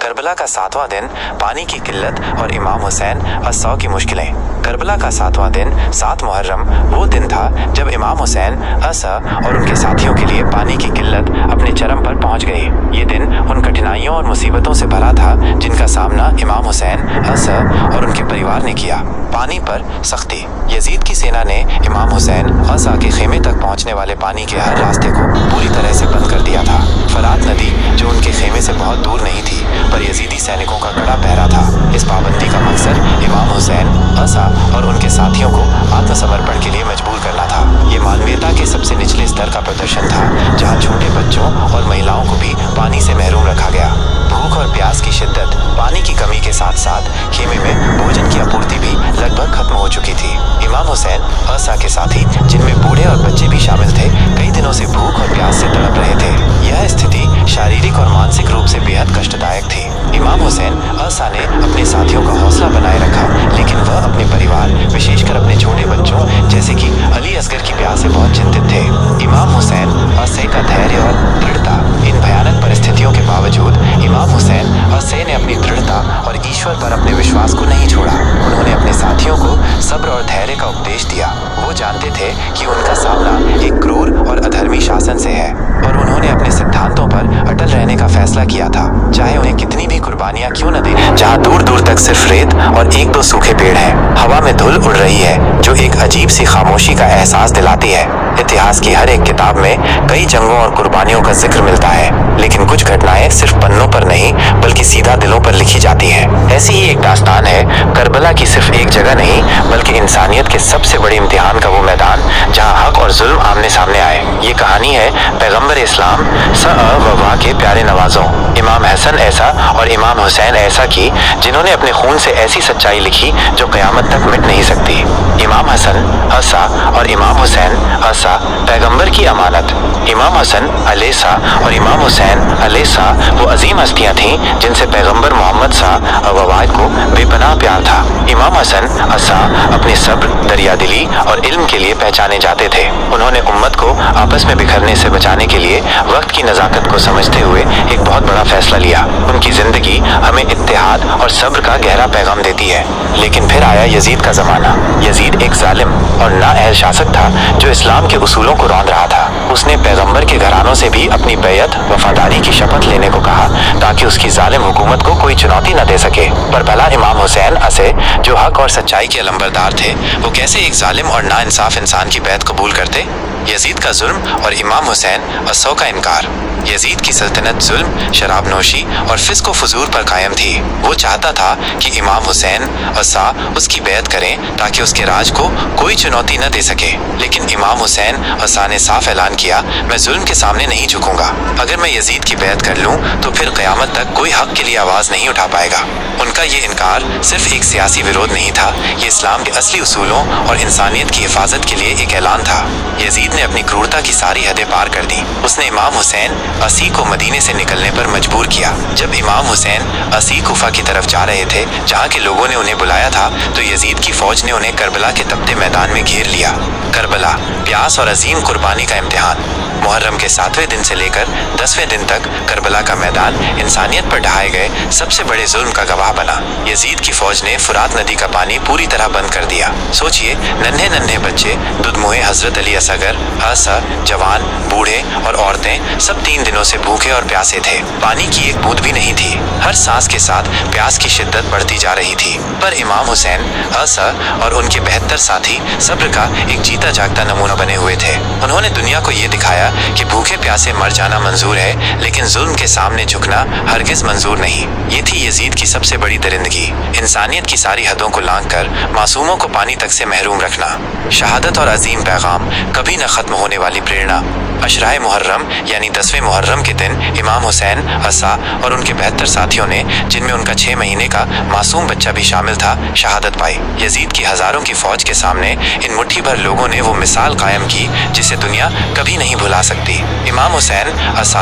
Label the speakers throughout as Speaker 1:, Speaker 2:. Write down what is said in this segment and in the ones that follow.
Speaker 1: Karbala का 7वां दिन, पानी की किल्लत और इमाम हुसैन और 100 की मुश्किलें। करबला का 7वां दिन 7 मुहर्रम वो दिन था जब इमाम हुसैन और उनके साथियों के लिए पानी की किल्लत अपने चरम पर पहुंच गई। ये दिन उन कठिनाइयों और मुसीबतों से भरा था जिनका सामना इमाम हुसैन और उनके परिवार ने किया। पानी पर सख्ती। यजीद की सेना ने इमाम हुसैन के खेमे तक पहुंचने वाले पानी के हर रास्ते को पूरी तरह से बंद कर दिया था। फरात नदी जो उनके खेमे से बहुत दूर नहीं थी, पर यजीदी सैनिकों का कड़ा पहरा था। इस पाबंदी का मकसद इमाम हुसैन और उनके साथियों को आत्मसमर्पण के लिए मजबूर करना था। ये मानवीयता के सबसे निचले स्तर का प्रदर्शन था, जहाँ छोटे बच्चों और महिलाओं को भी पानी से महरूम रखा गया। भूख और प्यास की शिद्दत, पानी की कमी के साथ साथ खेमे में भोजन की आपूर्ति भी लगभग खत्म हो चुकी थी। इमाम हुसैन के साथी, जिनमें बूढ़े और बच्चे भी शामिल थे, कई दिनों से भूख और प्यास से तड़प रहे थे। यह स्थिति शारीरिक और मानसिक रूप से बेहद कष्टदायक थी। इमाम हुसैन ने अपने साथियों का हौसला बनाए रखा, लेकिन वह अपने परिवार, विशेषकर अपने छोटे बच्चों जैसे कि अली असगर की प्यास से बहुत चिंतित थे। इमाम हुसैन का धैर्य और दृढ़ता। इन भयानक परिस्थितियों के बावजूद इमाम हुसैन ने अपनी दृढ़ता और ईश्वर पर अपने विश्वास को नहीं छोड़ा। उन्होंने अपने साथियों को सब्र और धैर्य का उपदेश दिया। वो जानते थे कि उनका सामना एक क्रूर और अधर्मी शासन से है, और उन्होंने अपने सिद्धांतों पर अटल रहने का फैसला किया था, चाहे उन्हें कितनी भी कुर्बानियां क्यों न दें। जहाँ दूर दूर तक सिर्फ रेत और 1-2 सूखे पेड़ हैं, हवा में धूल उड़ रही है जो एक अजीब सी खामोशी का एहसास दिलाती है। इतिहास की हर एक किताब में कई जंगों और कुर्बानियों का जिक्र मिलता है, लेकिन कुछ घटनाएं सिर्फ पन्नों पर नहीं बल्कि सीधा दिलों पर लिखी जाती हैं। ऐसी ही एक दास्तान है करबला की। सिर्फ एक जगह नहीं बल्कि इंसानियत के सबसे बड़े इम्तिहान का वो मैदान जहाँ हक और जुल्म आमने सामने आए। ये कहानी है पैगंबर इस्लाम के प्यारे नवाजों इमाम हसन और इमाम हुसैन की, जिन्होंने अपने खून से ऐसी सच्चाई लिखी जो क़यामत तक मिट नहीं सकती। इमाम हसन और इमाम हुसैन पैगंबर की अमानत। इमाम हसन और इमाम हुसैन वो अजीम हस्तियां थीं जिनसे पैगंबर मोहम्मद को बेपनाह प्यार था। इमाम हसन अपने सब्र, दरियादिली और इल्म के लिए पहचाने जाते थे। उन्होंने उम्मत को आपस में बिखरने से बचाने के लिए वक्त की नज़ाकत को समझते हुए एक बहुत बड़ा फैसला लिया। उनकी जिंदगी हमें इत्तेहाद और सब्र का गहरा पैगाम देती है। लेकिन फिर आया यजीद का ज़माना। यजीद एक जालिम और नाअहल शासक था जो इस्लाम के उसूलों को रौंद रहा था। उसने पैगंबर के घरानों से भी अपनी बैयत वफादारी की शपथ लेने को कहा ताकि उसकी जालिम हुकूमत को कोई चुनौती न दे सके। पर भला इमाम हुसैन जो हक और सच्चाई के अलंबरदार थे, वो कैसे एक जालिम और नाइंसाफ इंसान की बैत कबूल करते? यजीद का जुल्म और इमाम हुसैन का इनकार। यजीद की सल्तनत जुल्म, शराबनोशी और फिस्क व फुजूर पर कायम थी। वो चाहता था कि इमाम हुसैन उसकी बैत करें ताकि उसके राज को कोई चुनौती न दे सके। लेकिन इमाम हुसैन ने साफ ऐलान किया, मैं जुल्म के सामने नहीं झुकूंगा। अगर मैं यजीद की बैत कर लूं तो फिर क़यामत तक कोई हक के लिए आवाज़ नहीं उठा पाएगा। उनका ये इनकार सिर्फ एक सियासी विरोध नहीं था, ये इस्लाम के असली उसूलों और इंसानियत की हिफाजत के लिए एक ऐलान था। यजीद ने अपनी क्रूरता की सारी हदें पार कर दी। उसने इमाम हुसैन को मदीने से निकलने पर मजबूर किया। जब इमाम हुसैन कूफा की तरफ जा रहे थे, जहाँ के लोगों ने उन्हें बुलाया था, तो यजीद की फौज ने उन्हें करबला के तपते मैदान में घेर लिया। करबला, प्यास और अजीम कुर्बानी का इम्तिहान। मुहर्रम के 7वें दिन से लेकर 10वें दिन तक करबला का मैदान इंसानियत पर ढहाए गए सबसे बड़े जुल्म का गवाह बना। यजीद की फौज ने फुरात नदी का पानी पूरी तरह बंद कर दिया। सोचिए, नन्हे नन्हे बच्चे, दुधमुहे हजरत अली असगर, जवान, बूढ़े और औरतें सब 3 दिनों से भूखे और प्यासे थे। पानी की एक बूंद भी नहीं थी। हर सांस के साथ प्यास की शिद्दत बढ़ती जा रही थी। पर इमाम हुसैन और उनके 72 साथी सब्र का एक जीता जागता नमूना बने हुए थे। उन्होंने दुनिया को ये दिखाया कि भूखे प्यासे मर जाना मंजूर है, लेकिन जुल्म के सामने झुकना हरगिज मंजूर नहीं। ये थी यजीद की सबसे बड़ी दरिंदगी, इंसानियत की सारी हदों को लांघ कर मासूमों को पानी तक से महरूम रखना। शहादत और अजीम पैगाम, कभी न खत्म होने वाली प्रेरणा। अशराए मुहर्रम यानी 10वें मुहर्रम के दिन इमाम हुसैन और उनके 72 साथियों ने, जिनमें उनका 6 महीने का मासूम बच्चा भी शामिल था, शहादत पाई। यजीद की हजारों की फौज के सामने इन मुट्ठी भर लोगों ने वो मिसाल कायम की जिसे दुनिया कभी नहीं भुला सकती। इमाम हुसैन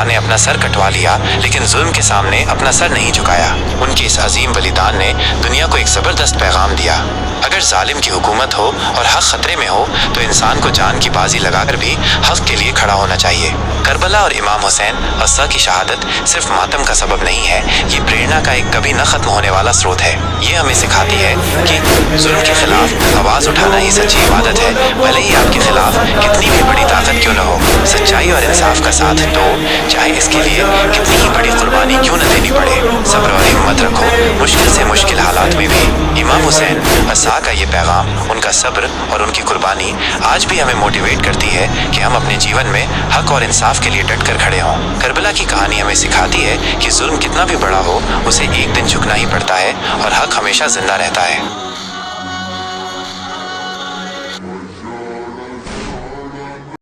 Speaker 1: ने अपना सर कटवा लिया, लेकिन जुल्म के सामने अपना सर नहीं झुकाया। उनके इस अजीम बलिदान ने दुनिया को एक जबरदस्त पैगाम दिया। अगर जालिम की हुकूमत हो और हक खतरे में हो तो इंसान को जान की बाजी लगाकर भी हक के लिए खड़ा होना चाहिए। करबला और इमाम हुसैन की शहादत सिर्फ मातम का सबब नहीं है, ये प्रेरणा का एक कभी न खत्म होने वाला स्रोत है। ये हमें सिखाती है कि जुल्म के खिलाफ आवाज उठाना ही सच्ची इबादत है, भले ही आपके खिलाफ कितनी भी बड़ी ताकत क्यों न हो। सच्चाई और इंसाफ का साथ दो, चाहे इसके लिए कितनी ही बड़ी कुर्बानी क्यों न देनी पड़े। सब्र और हिम्मत रखो, मुश्किल से मुश्किल हालात में भी। इमाम हुसैन असा का ये पैगाम, उनका सब्र और उनकी कुर्बानी आज भी हमें मोटिवेट करती है कि हम अपने जीवन में हक और इंसाफ के लिए डट कर खड़े हों। करबला की कहानी हमें सिखाती है कि जुल्म कितना भी बड़ा हो, उसे एक दिन झुकना ही पड़ता है और हक हमेशा जिंदा रहता है।